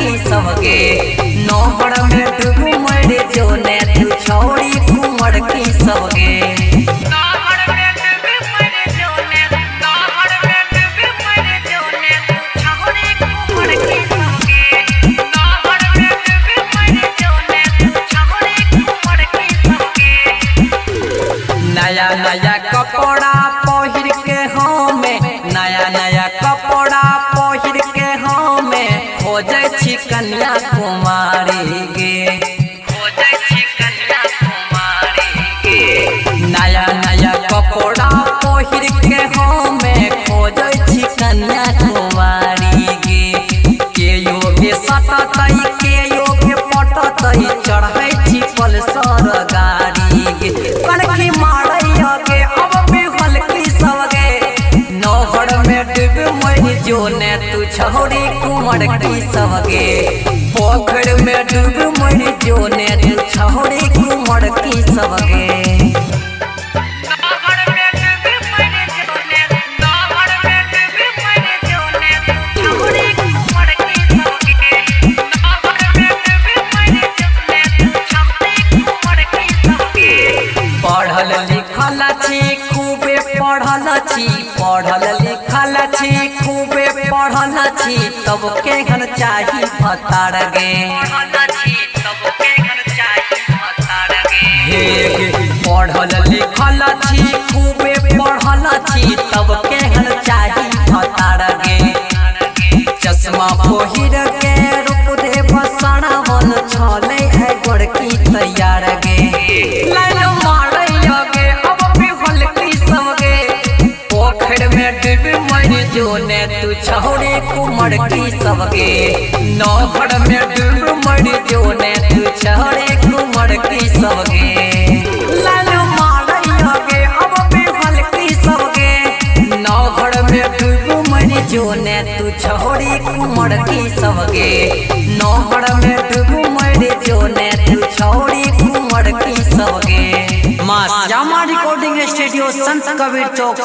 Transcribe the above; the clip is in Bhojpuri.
की सबगे नौहड़ में डूब मर जो ने तू छौड़ी कुंवर की सबगे नया नया कपड़ा पहिर के हमें नया नया कपड़ा पहिर के हमें खोजे छी कन्या कुमारी गे खोजे छी कन्या कुमारी गे नया नया कपड़ा पहिर के हमें खोजे छी कन्या कुमारी गे के योगे सटतई के योगे पटतई चढ़ै छी पल्सर गाड़ी गे कनखी जो ने तू छौड़ी कुंवर की सबगे पोखर में डूब मर जो ने तू छौड़ी कुंवर की सबगे पढ़ल लिखल छी खूबे पढ़ल छी पढ़ल लिखल छी खूबे पढ़ल छी तब केहन चाही भतार गे पढ़ल लिखल छी खूबे पढ़ल छी तब केहन चाही भतार गे चश्मा पहिर के रूप देव सड़वन छले है गोरकी तैयार गे जो ने तू छौड़ी कुंवर की सबगे नौहड़ में डूब मर जो ने तू छौड़ी कुंवर की सबगे लालू मारैया गे अब बिहल की सबगे नौहड़ में डूब मर जो ने तू छौड़ी कुंवर की सबगे नौहड़ में डूब मर जो ने तू छौड़ी कुंवर की सबगे मां श्यामा रिकॉर्डिंग स्टूडियो संत कबीर चौक।